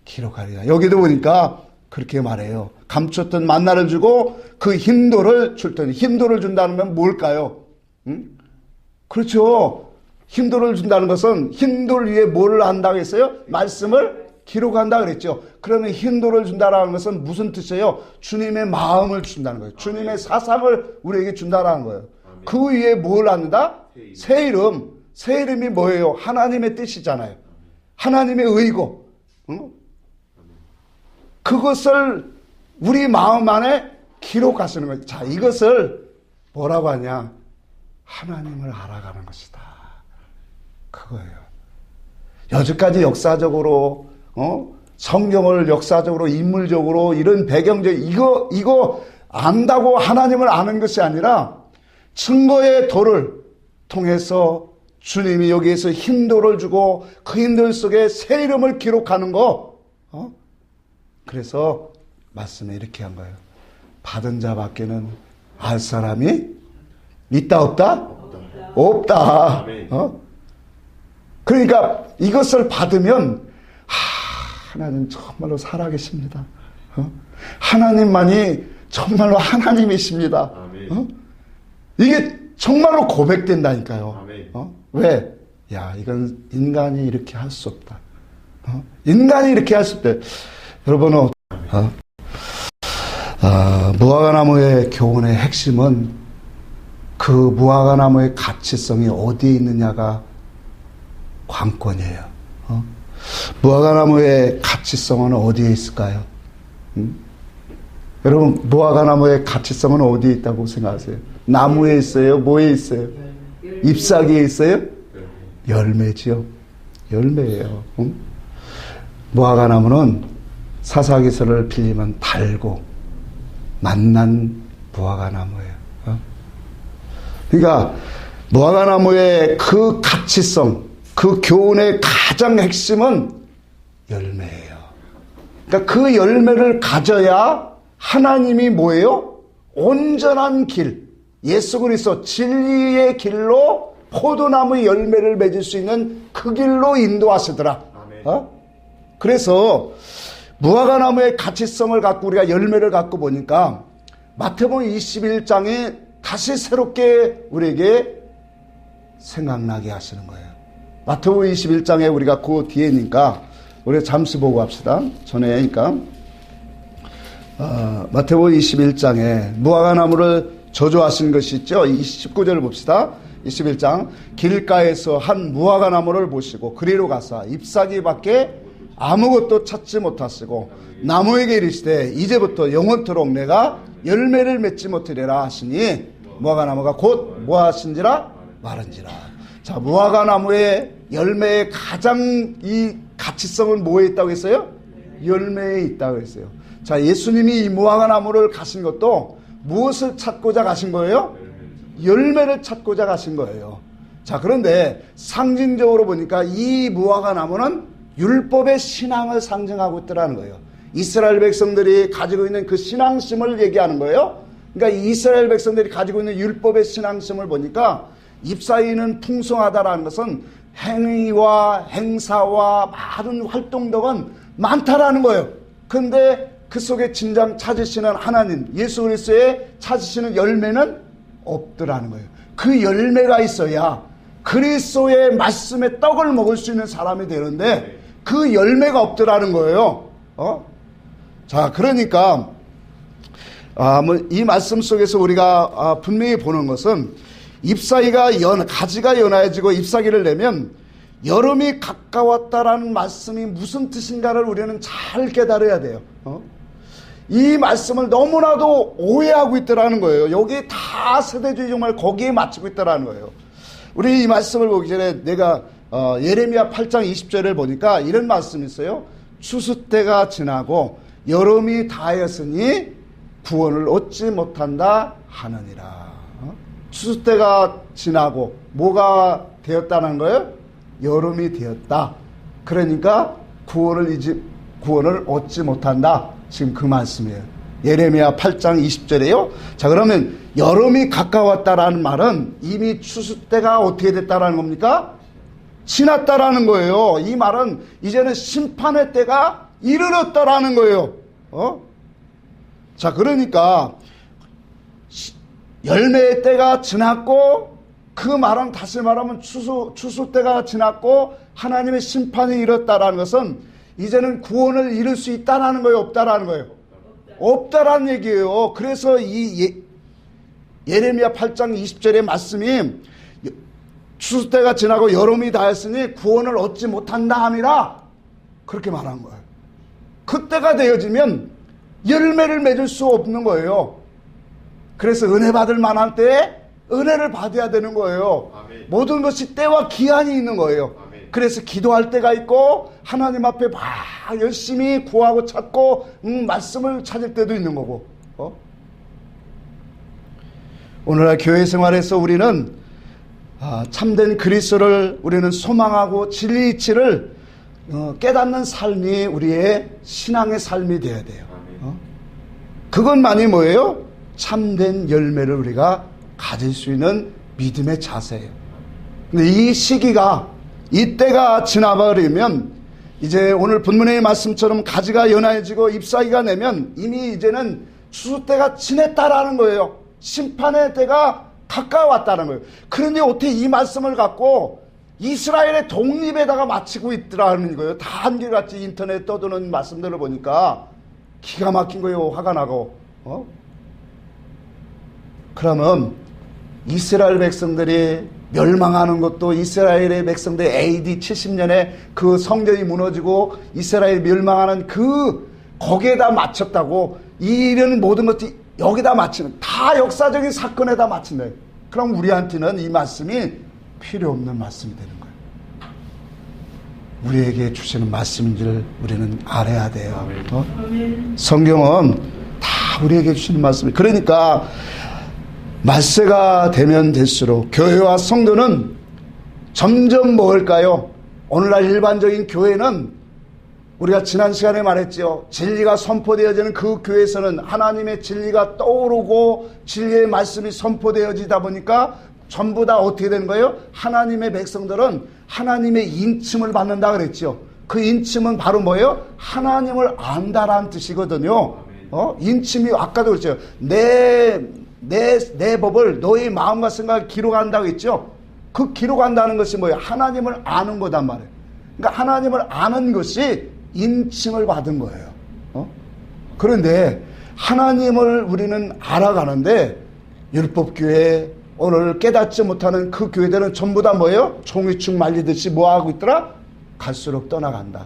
기록하리라. 여기도 보니까 그렇게 말해요. 감췄던 만나를 주고 그 흰 돌을 줄 테니. 흰 돌을 준다는 건 뭘까요? 그렇죠. 흰 돌을 준다는 것은 흰 돌 위에 뭘 한다고 했어요? 말씀을 기록한다 그랬죠. 그러면 흰 돌을 준다라는 것은 무슨 뜻이에요? 주님의 마음을 준다는 거예요. 주님의 사상을 우리에게 준다라는 거예요. 그 위에 뭘 한다? 새 이름. 새 이름이 뭐예요? 하나님의 뜻이잖아요. 하나님의 의고. 응? 그것을 우리 마음 안에 기록하시는 거예요. 자, 이것을 뭐라고 하냐? 하나님을 알아가는 것이다. 그거예요. 여지까지 역사적으로, 성경을 역사적으로, 인물적으로, 이런 배경적, 이거 안다고 하나님을 아는 것이 아니라 증거의 도를 통해서 주님이 여기에서 힌도를 주고 그 힌들 속에 새 이름을 기록하는 거. 그래서 말씀에 이렇게 한 거예요. 받은 자밖에는 알 사람이 있다 없다? 없다. 그러니까 이것을 받으면 하나님 정말로 살아계십니다. 하나님만이 정말로 하나님이십니다. 이게 정말로 고백된다니까요. 왜? 야, 이건 인간이 이렇게 할 수 없다. 인간이 이렇게 할 수 없다. 여러분은 무화과나무의 교훈의 핵심은 그 무화과나무의 가치성이 어디에 있느냐가 관건이에요. 무화과나무의 가치성은 어디에 있을까요? 여러분, 무화과나무의 가치성은 어디에 있다고 생각하세요? 나무에 있어요? 뭐에 있어요? 잎사귀에 있어요? 열매지요. 열매예요. 무화과나무는 사사기설을 빌리면 달고 만난 무화과나무예요. 그러니까 무화과나무의 그 가치성, 그 교훈의 가장 핵심은 열매예요. 그러니까 그 열매를 가져야 하나님이 뭐예요? 온전한 길, 예수 그리스도 진리의 길로 포도나무의 열매를 맺을 수 있는 그 길로 인도하시더라. 그래서 무화과나무의 가치성을 갖고 우리가 열매를 갖고 보니까 마태복음 21장에 다시 새롭게 우리에게 생각나게 하시는 거예요. 마태복음 21장에 우리가 그 뒤에니까 우리 잠시 보고 합시다. 전에니까 마태복음 21장에 무화과나무를 저주하신 것이 있죠. 19절을 봅시다. 21장 길가에서 한 무화과나무를 보시고 그리로 가사 잎사귀밖에 아무것도 찾지 못하시고 나무에게 이르시되 이제부터 영원토록 내가 열매를 맺지 못하리라 하시니 무화과나무가 곧 뭐하신지라 마른지라. 자, 무화과나무의 열매의 가장 이 가치성은 뭐에 있다고 했어요? 열매에 있다고 했어요. 자, 예수님이 이 무화과나무를 가신 것도 무엇을 찾고자 가신 거예요? 열매를 찾고자 가신 거예요. 자, 그런데 상징적으로 보니까 이 무화과나무는 율법의 신앙을 상징하고 있더라는 거예요. 이스라엘 백성들이 가지고 있는 그 신앙심을 얘기하는 거예요. 그러니까 이스라엘 백성들이 가지고 있는 율법의 신앙심을 보니까 잎사귀는 풍성하다라는 것은 행위와 행사와 많은 활동덕은 많다라는 거예요. 그런데 그 속에 진정 찾으시는 하나님, 예수 그리스도의 찾으시는 열매는 없더라는 거예요. 그 열매가 있어야 그리스도의 말씀의 떡을 먹을 수 있는 사람이 되는데 그 열매가 없더라는 거예요. 자, 그러니까 이 말씀 속에서 우리가 분명히 보는 것은 잎사귀가 가지가 연해지고 잎사귀를 내면 여름이 가까웠다라는 말씀이 무슨 뜻인가를 우리는 잘 깨달아야 돼요. 이 말씀을 너무나도 오해하고 있더라는 거예요. 여기 다 세대주의 정말 거기에 맞추고 있더라는 거예요. 우리 이 말씀을 보기 전에 내가 예레미야 8장 20절을 보니까 이런 말씀이 있어요. 추수 때가 지나고 여름이 다하였으니 구원을 얻지 못한다 하느니라. 추수 때가 지나고 뭐가 되었다는 거예요? 여름이 되었다. 그러니까 구원을 얻지 못한다. 지금 그 말씀이에요. 예레미야 8장 20절에요. 자, 그러면 여름이 가까웠다라는 말은 이미 추수 때가 어떻게 됐다라는 겁니까? 지났다라는 거예요. 이 말은 이제는 심판의 때가 이르렀다라는 거예요. 자, 그러니까 열매의 때가 지났고, 그 말은 다시 말하면 추수 때가 지났고 하나님의 심판이 이뤘다라는 것은 이제는 구원을 이룰 수 있다라는 거예요? 없다라는 거예요? 없다라는 얘기예요. 그래서 예레미야 8장 20절의 말씀이 추수 때가 지나고 여름이 다했으니 구원을 얻지 못한다 함이라 그렇게 말한 거예요. 그때가 되어지면 열매를 맺을 수 없는 거예요. 그래서 은혜 받을 만한 때에 은혜를 받아야 되는 거예요. 아멘. 모든 것이 때와 기한이 있는 거예요. 아멘. 그래서 기도할 때가 있고 하나님 앞에 막 열심히 구하고 찾고 말씀을 찾을 때도 있는 거고. 오늘날 교회 생활에서 우리는 참된 그리스도를 우리는 소망하고 진리 이치를 깨닫는 삶이 우리의 신앙의 삶이 되어야 돼요. 그것만이 뭐예요? 참된 열매를 우리가 가질 수 있는 믿음의 자세예요. 근데 이 시기가, 이때가 지나버리면 이제 오늘 본문의 말씀처럼 가지가 연해지고 잎사귀가 내면 이미 이제는 추수 때가 지냈다라는 거예요. 심판의 때가 가까웠다는 거예요. 그런데 어떻게 이 말씀을 갖고 이스라엘의 독립에다가 마치고 있더라는 거예요. 다 한결같이 인터넷 떠도는 말씀들을 보니까 기가 막힌 거예요. 화가 나고. 그러면 이스라엘 백성들이 멸망하는 것도 이스라엘의 백성들 AD 70년에 그 성전이 무너지고 이스라엘 멸망하는 거기에다 맞췄다고 이런 모든 것들이 여기다 맞추는 다 역사적인 사건에다 맞춘다. 그럼 우리한테는 이 말씀이 필요 없는 말씀이 되는 거예요. 우리에게 주시는 말씀인지를 우리는 알아야 돼요. 성경은 다 우리에게 주시는 말씀이에요. 그러니까 말세가 되면 될수록 교회와 성도는 점점 뭘까요? 오늘날 일반적인 교회는 우리가 지난 시간에 말했죠. 진리가 선포되어지는 그 교회에서는 하나님의 진리가 떠오르고 진리의 말씀이 선포되어지다 보니까 전부 다 어떻게 되는 거예요? 하나님의 백성들은 하나님의 인침을 받는다 그랬죠. 그 인침은 바로 뭐예요? 하나님을 안다라는 뜻이거든요. 인침이 아까도 그랬죠. 내 법을 너의 마음과 생각을 기록한다고 했죠. 그 기록한다는 것이 뭐예요? 하나님을 아는 거단 말이에요. 그러니까 하나님을 아는 것이 인침을 받은 거예요. 그런데 하나님을 우리는 알아가는데 율법교회 오늘 깨닫지 못하는 그 교회들은 전부 다 뭐예요? 종이축 말리듯이 뭐하고 있더라? 갈수록 떠나간다.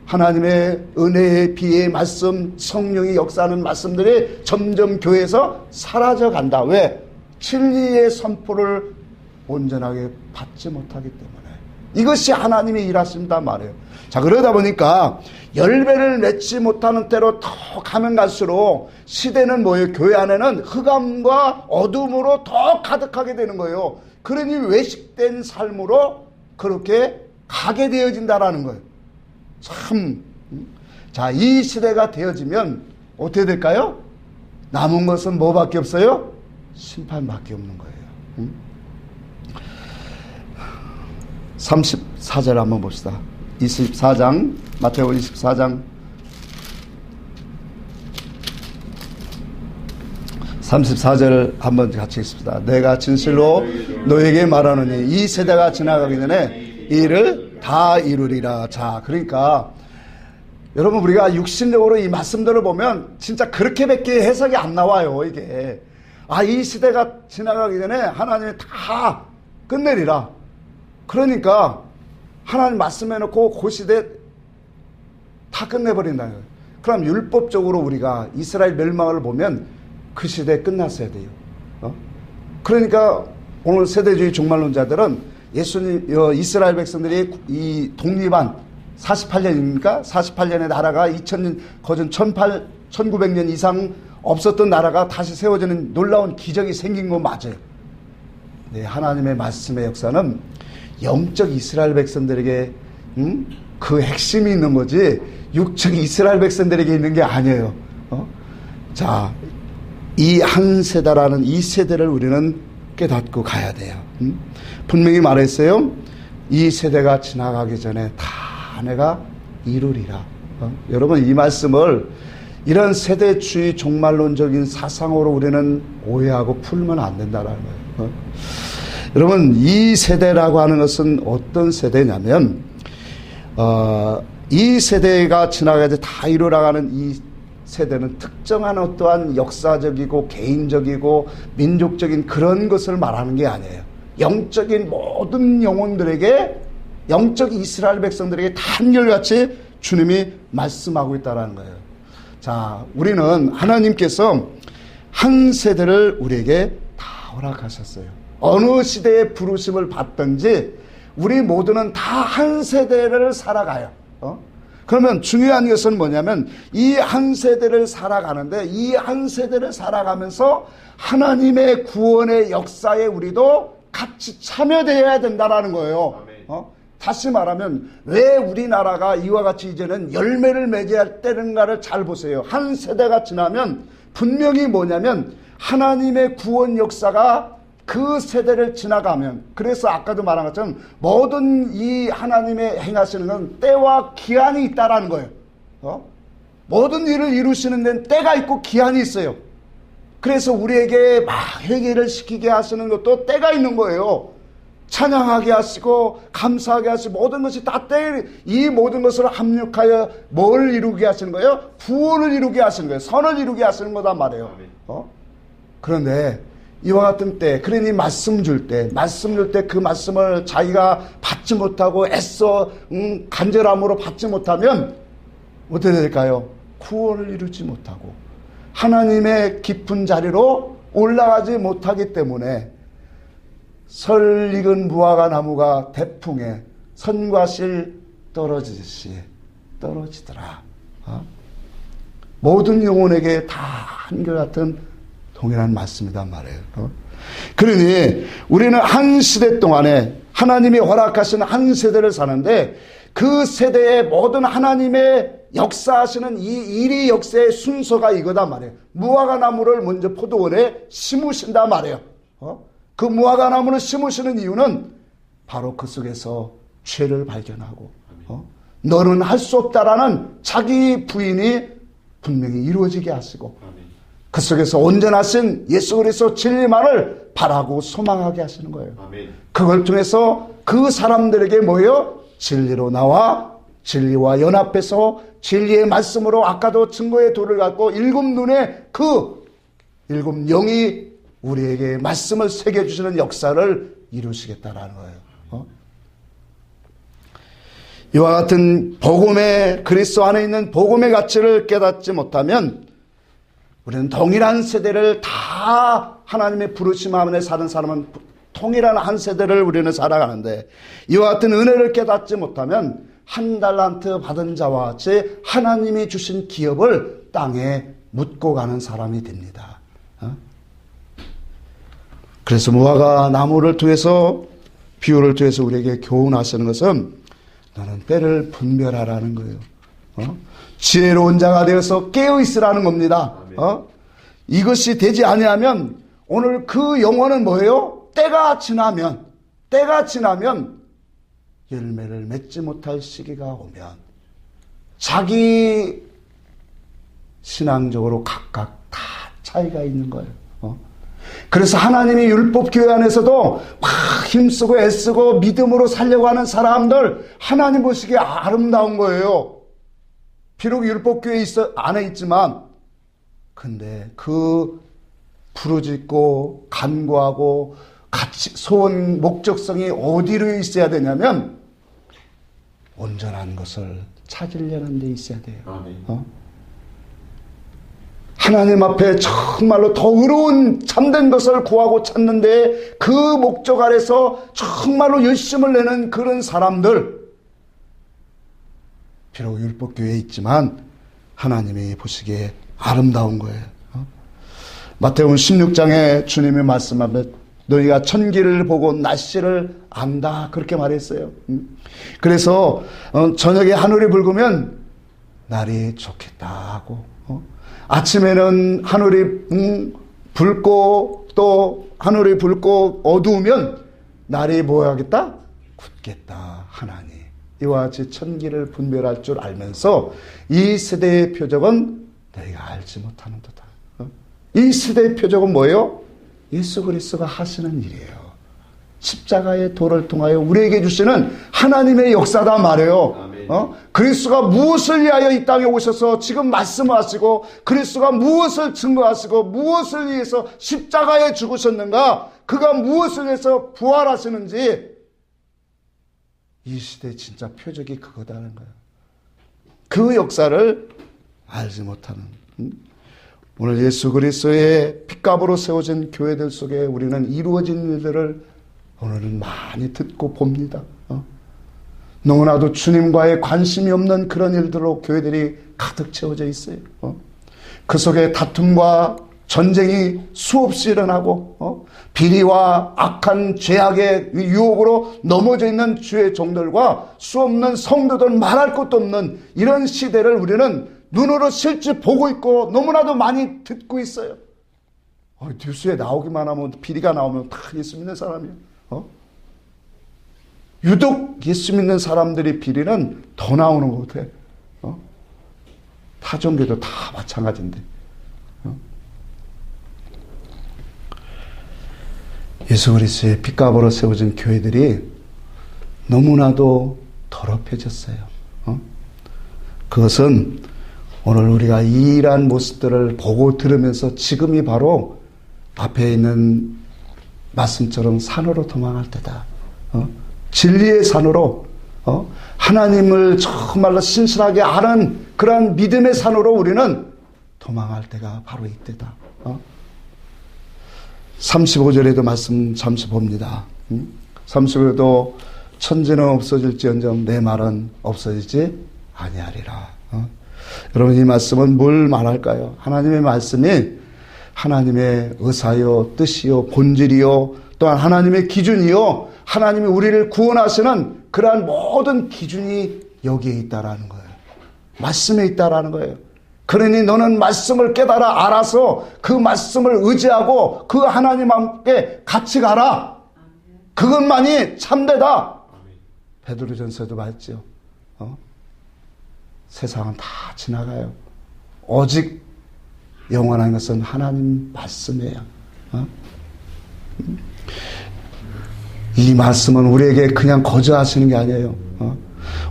하나님의 은혜의 비의 말씀, 성령이 역사하는 말씀들이 점점 교회에서 사라져간다. 왜? 진리의 선포를 온전하게 받지 못하기 때문에. 이것이 하나님이 일하신단 말이에요. 자, 그러다 보니까 열매를 맺지 못하는 때로 더 가면 갈수록 시대는 뭐예요? 교회 안에는 흑암과 어둠으로 더 가득하게 되는 거예요. 그러니 외식된 삶으로 그렇게 가게 되어진다라는 거예요. 참. 자, 이 시대가 되어지면 어떻게 될까요? 남은 것은 뭐밖에 없어요? 심판밖에 없는 거예요. 34절 한번 봅시다. 24장, 마태복음 24장 34절 한번 같이 읽습니다. 내가 진실로 너에게 말하노니 이 세대가 지나가기 전에 이를 다 이루리라. 자, 그러니까 여러분 우리가 육신적으로 이 말씀들을 보면 진짜 그렇게밖에 해석이 안 나와요. 이게 이 시대가 지나가기 전에 하나님이 다 끝내리라. 그러니까 하나님 말씀해놓고 그 시대 다 끝내버린다는 거예요. 그럼 율법적으로 우리가 이스라엘 멸망을 보면 그 시대에 끝났어야 돼요. 그러니까 오늘 세대주의 종말론자들은 예수님, 이스라엘 백성들이 이 독립한 48년입니까? 48년의 나라가 2000년, 거전 1900년 이상 없었던 나라가 다시 세워지는 놀라운 기적이 생긴 건 맞아요. 네, 하나님의 말씀의 역사는 영적 이스라엘 백성들에게 그 핵심이 있는 거지 육적 이스라엘 백성들에게 있는 게 아니에요. 자, 이 한 세대라는 이 세대를 우리는 깨닫고 가야 돼요. 분명히 말했어요. 이 세대가 지나가기 전에 다 내가 이루리라. 여러분 이 말씀을 이런 세대주의 종말론적인 사상으로 우리는 오해하고 풀면 안 된다라는 거예요. 여러분 이 세대라고 하는 것은 어떤 세대냐면 이 세대가 지나가야지 다 이루어가는 이 세대는 특정한 어떠한 역사적이고 개인적이고 민족적인 그런 것을 말하는 게 아니에요. 영적인 모든 영혼들에게, 영적 이스라엘 백성들에게 다 한결같이 주님이 말씀하고 있다는 거예요. 자, 우리는 하나님께서 한 세대를 우리에게 다 허락하셨어요. 어느 시대의 부르심을 받든지 우리 모두는 다 한 세대를 살아가요. 그러면 중요한 것은 뭐냐면 이 한 세대를 살아가는데, 이 한 세대를 살아가면서 하나님의 구원의 역사에 우리도 같이 참여되어야 된다라는 거예요. 다시 말하면 왜 우리나라가 이와 같이 이제는 열매를 맺어야 되는가를 잘 보세요. 한 세대가 지나면 분명히 뭐냐면 하나님의 구원 역사가 그 세대를 지나가면, 그래서 아까도 말한 것처럼 모든 이 하나님의 행하시는 건 때와 기한이 있다라는 거예요. 모든 일을 이루시는 데는 때가 있고 기한이 있어요. 그래서 우리에게 막 회개를 시키게 하시는 것도 때가 있는 거예요. 찬양하게 하시고 감사하게 하시고 모든 것이 다 때, 이 모든 것을 합력하여 뭘 이루게 하시는 거예요? 구원을 이루게 하시는 거예요. 선을 이루게 하시는 거단 말이에요. 그런데 이와 같은 때, 그러니 말씀 줄 때 그 말씀을 자기가 받지 못하고 애써 간절함으로 받지 못하면 어떻게 될까요? 구원을 이루지 못하고 하나님의 깊은 자리로 올라가지 못하기 때문에 설 익은 무화과 나무가 대풍에 선과 실 떨어지듯이 떨어지더라. 모든 영혼에게 다 한결같은 동일한 말씀이란 말이에요. 그러니 우리는 한 시대 동안에 하나님이 허락하신 한 세대를 사는데, 그 세대의 모든 하나님의 역사하시는 이 일이 역사의 순서가 이거단 말이에요. 무화과 나무를 먼저 포도원에 심으신단 말이에요. 그 무화과 나무를 심으시는 이유는 바로 그 속에서 죄를 발견하고 너는 할 수 없다라는 자기 부인이 분명히 이루어지게 하시고, 그 속에서 온전하신 예수 그리스도 진리만을 바라고 소망하게 하시는 거예요. 그걸 통해서 그 사람들에게 뭐예요? 진리로 나와 진리와 연합해서 진리의 말씀으로, 아까도 증거의 돌을 갖고 일곱 눈에 그 일곱 영이 우리에게 말씀을 새겨주시는 역사를 이루시겠다라는 거예요. 이와 같은 복음의, 그리스도 안에 있는 복음의 가치를 깨닫지 못하면 우리는 동일한 세대를 다, 하나님의 부르심 안에 사는 사람은 통일한 한 세대를 우리는 살아가는데, 이와 같은 은혜를 깨닫지 못하면 한 달란트 받은 자와 같이 하나님이 주신 기업을 땅에 묻고 가는 사람이 됩니다. 그래서 무화과 나무를 통해서, 비유를 통해서 우리에게 교훈하시는 것은 너는 때를 분별하라는 거예요. 지혜로운 자가 되어서 깨어있으라는 겁니다. 이것이 되지 아니하면 오늘 그 영혼은 뭐예요? 때가 지나면 열매를 맺지 못할 시기가 오면 자기 신앙적으로 각각 다 차이가 있는 거예요. 그래서 하나님이 율법교회 안에서도 막 힘쓰고 애쓰고 믿음으로 살려고 하는 사람들 하나님 보시기에 아름다운 거예요. 비록 율법교회 안에 있지만, 근데 그 부르짖고 간구하고 같이 소원 목적성이 어디로 있어야 되냐면 온전한 것을 찾으려는 데 있어야 돼요. 하나님 앞에 정말로 더 의로운 참된 것을 구하고 찾는데 그 목적 아래서 정말로 열심을 내는 그런 사람들, 비록 율법교회에 있지만 하나님이 보시기에 아름다운 거예요. 마태복음 16장에 주님이 말씀하면 너희가 천기를 보고 날씨를 안다, 그렇게 말했어요. 그래서 저녁에 하늘이 붉으면 날이 좋겠다 하고, 아침에는 하늘이 붉고 또 하늘이 붉고 어두우면 날이 뭐 하겠다? 굳겠다 하나니. 이와 같이 천기를 분별할 줄 알면서 이 세대의 표적은 너희가 알지 못하는 도다. 이 세대의 표적은 뭐예요? 예수 그리스도가 하시는 일이에요. 십자가의 도를 통하여 우리에게 주시는 하나님의 역사다 말이에요. 그리스도가 무엇을 위하여 이 땅에 오셔서 지금 말씀하시고 그리스도가 무엇을 증거하시고 무엇을 위해서 십자가에 죽으셨는가, 그가 무엇을 위해서 부활하시는지, 이 시대의 진짜 표적이 그거다는 거예요. 그 역사를 알지 못하는, 오늘 예수 그리스도의 핏값으로 세워진 교회들 속에 우리는 이루어진 일들을 오늘은 많이 듣고 봅니다. 너무나도 주님과의 관심이 없는 그런 일들로 교회들이 가득 채워져 있어요. 그 속에 다툼과 전쟁이 수없이 일어나고, 비리와 악한 죄악의 유혹으로 넘어져 있는 주의 종들과 수없는 성도들, 말할 것도 없는 이런 시대를 우리는 눈으로 실제 보고 있고 너무나도 많이 듣고 있어요. 뉴스에 나오기만 하면, 비리가 나오면 다 예수 믿는 사람이에요. 유독 예수 믿는 사람들이 비리는 더 나오는 것 같아. 타 종교도 다 마찬가지인데. 예수 그리스도의 핏값으로 세워진 교회들이 너무나도 더럽혀졌어요. 그것은 오늘 우리가 이러한 모습들을 보고 들으면서 지금이 바로 앞에 있는 말씀처럼 산으로 도망할 때다. 진리의 산으로, 하나님을 정말로 신실하게 아는 그러한 믿음의 산으로 우리는 도망할 때가 바로 이때다. 35절에도 말씀 잠시 봅니다. 35절에도 천지는 없어질지언정 내 말은 없어지지 아니하리라. 여러분, 이 말씀은 뭘 말할까요? 하나님의 말씀이 하나님의 의사요, 뜻이요, 본질이요, 또한 하나님의 기준이요, 하나님이 우리를 구원하시는 그러한 모든 기준이 여기에 있다라는 거예요. 말씀에 있다라는 거예요. 그러니 너는 말씀을 깨달아 알아서 그 말씀을 의지하고 그 하나님 함께 같이 가라. 그것만이 참되다. 베드로전서에도 말했죠. 세상은 다 지나가요. 오직 영원한 것은 하나님 말씀이에요. 이 말씀은 우리에게 그냥 거저하시는 게 아니에요.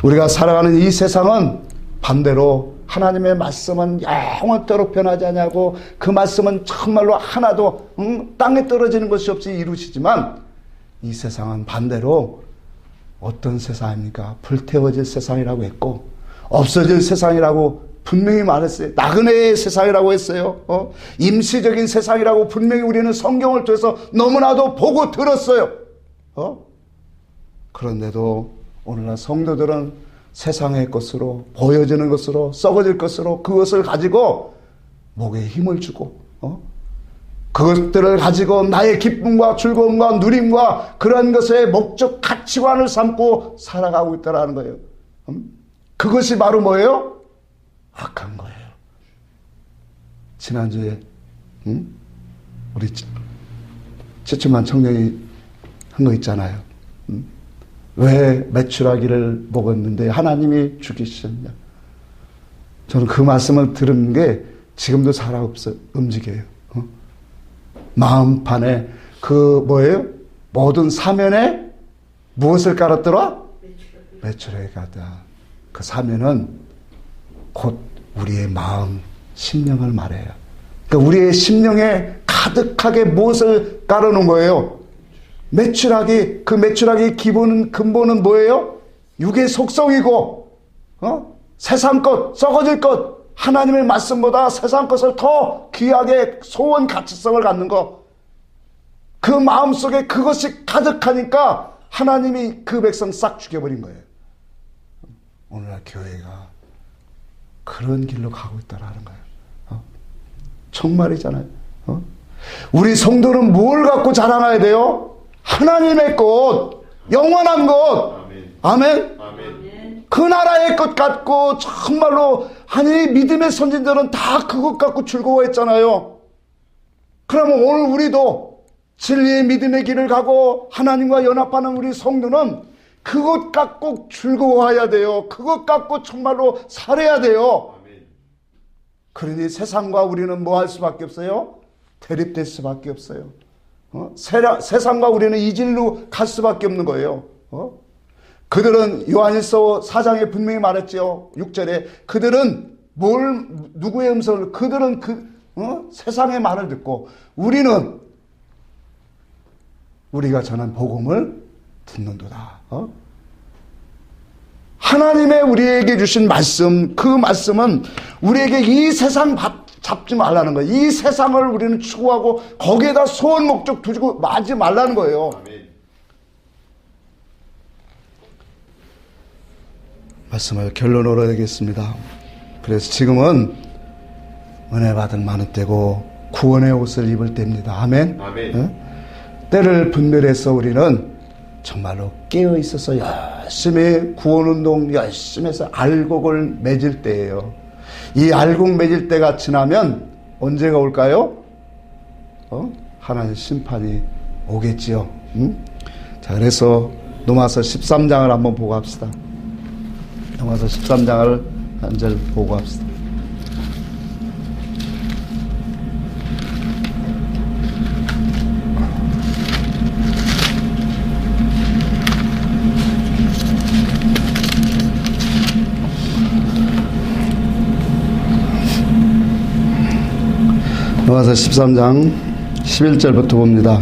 우리가 살아가는 이 세상은 반대로 하나님의 말씀은 영원토록 변하지 않냐고, 그 말씀은 정말로 하나도 땅에 떨어지는 것이 없이 이루시지만, 이 세상은 반대로 어떤 세상입니까? 불태워질 세상이라고 했고 없어질 세상이라고 분명히 말했어요. 나그네의 세상이라고 했어요. 임시적인 세상이라고 분명히 우리는 성경을 통해서 너무나도 보고 들었어요. 그런데도 오늘날 성도들은 세상의 것으로, 보여지는 것으로, 썩어질 것으로 그것을 가지고 목에 힘을 주고, 그것들을 가지고 나의 기쁨과 즐거움과 누림과 그런 것의 목적 가치관을 삼고 살아가고 있다는 거예요. 그것이 바로 뭐예요? 악한 거예요. 지난주에 우리 최춘만 청년이 한 거 있잖아요. 왜 메추라기를 먹었는데 하나님이 죽이셨냐. 저는 그 말씀을 들은 게 지금도 살아 움직여요. 마음판에 그 뭐예요? 모든 사면에 무엇을 깔았더라? 메추라기 깔았다. 그 사면은 곧 우리의 마음, 심령을 말해요. 그러니까 우리의 심령에 가득하게 무엇을 깔아놓은 거예요? 메추라기. 그 메추라기 기본 근본은 뭐예요? 육의 속성이고, 세상 것, 썩어질 것, 하나님의 말씀보다 세상 것을 더 귀하게 소원 가치성을 갖는 것. 그 마음속에 그것이 가득하니까 하나님이 그 백성 싹 죽여버린 거예요. 오늘날 교회가 그런 길로 가고 있다라는 거예요. 정말이잖아요. 우리 성도는 뭘 갖고 자랑해야 돼요? 하나님의 것, 영원한 것. 아멘. 아멘. 그 나라의 것 갖고 정말로, 아니 믿음의 선진들은 다 그것 갖고 즐거워했잖아요. 그러면 오늘 우리도 진리의 믿음의 길을 가고 하나님과 연합하는 우리 성도는 그것 갖고 즐거워해야 돼요. 그것 갖고 정말로 살아야 돼요. 그러니 세상과 우리는 뭐 할 수밖에 없어요? 대립될 수밖에 없어요. 세상과 우리는 이질로 갈 수밖에 없는 거예요. 그들은 요한일서 4장에 분명히 말했죠. 6절에 그들은 누구의 음성을, 그들은 세상의 말을 듣고 우리는 우리가 전한 복음을 듣는도다. 하나님의 우리에게 주신 말씀, 그 말씀은 우리에게 이 세상 잡지 말라는 거예요. 이 세상을 우리는 추구하고 거기에다 소원 목적 두고 하지 말라는 거예요. 말씀을 결론으로 하겠습니다. 그래서 지금은 은혜 받을 많은 때고 구원의 옷을 입을 때입니다. 아멘. 때를 분별해서 우리는 정말로 깨어 있어서 열심히 구원운동 열심히 해서 알곡을 맺을 때예요. 이 알곡 맺을 때가 지나면 언제가 올까요? 하나님 심판이 오겠지요. 자, 그래서 로마서 13장을 한번 보고 합시다. 로마서 13장을 한 절 보고 합시다. 로마서 13장 11절부터 봅니다.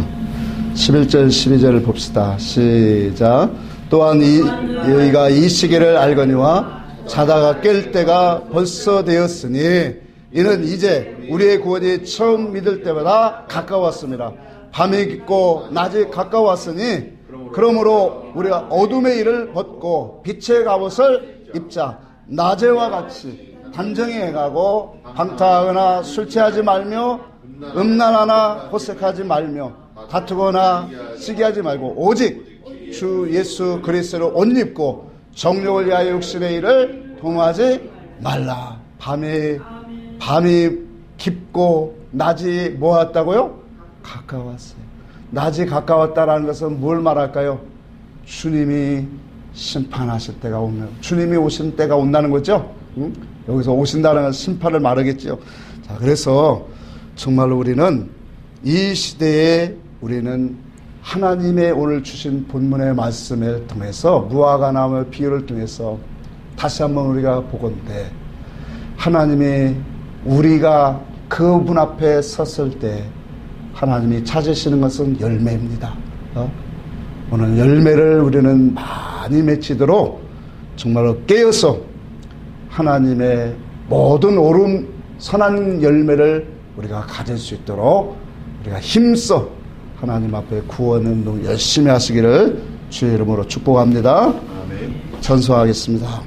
11절 12절을 봅시다. 시작. 또한 너희가 이 시기를 알거니와 자다가 깰 때가 벌써 되었으니 이는 이제 우리의 구원이 처음 믿을 때보다 가까웠습니다. 밤이 깊고 낮이 가까웠으니 그러므로 우리가 어둠의 일을 벗고 빛의 갑옷을 입자. 낮에와 같이 단정히 행하고 방탕하거나 술 취하지 말며 음란하나 호색하지 말며 다투거나 시기하지 말고 오직 주 예수 그리스도를 옷 입고 정욕을 위하여 육신의 일을 동하지 말라. 밤이 깊고 낮이 뭐였다고요? 가까웠어요. 낮이 가까웠다라는 것은 뭘 말할까요? 주님이 심판하실 때가 오면, 주님이 오신 때가 온다는 거죠. 여기서 오신다는 건 심판을 말하겠죠. 자, 그래서 정말로 우리는 이 시대에 우리는 하나님의 오늘 주신 본문의 말씀을 통해서 무화과 나무 비유를 통해서 다시 한번 우리가 보건대 하나님이 우리가 그분 앞에 섰을 때 하나님이 찾으시는 것은 열매입니다. 오늘 열매를 우리는 많이 맺히도록 정말로 깨어서 하나님의 모든 옳은 선한 열매를 우리가 가질 수 있도록 우리가 힘써 하나님 앞에 구원운동 열심히 하시기를 주의 이름으로 축복합니다. 아멘. 전수하겠습니다.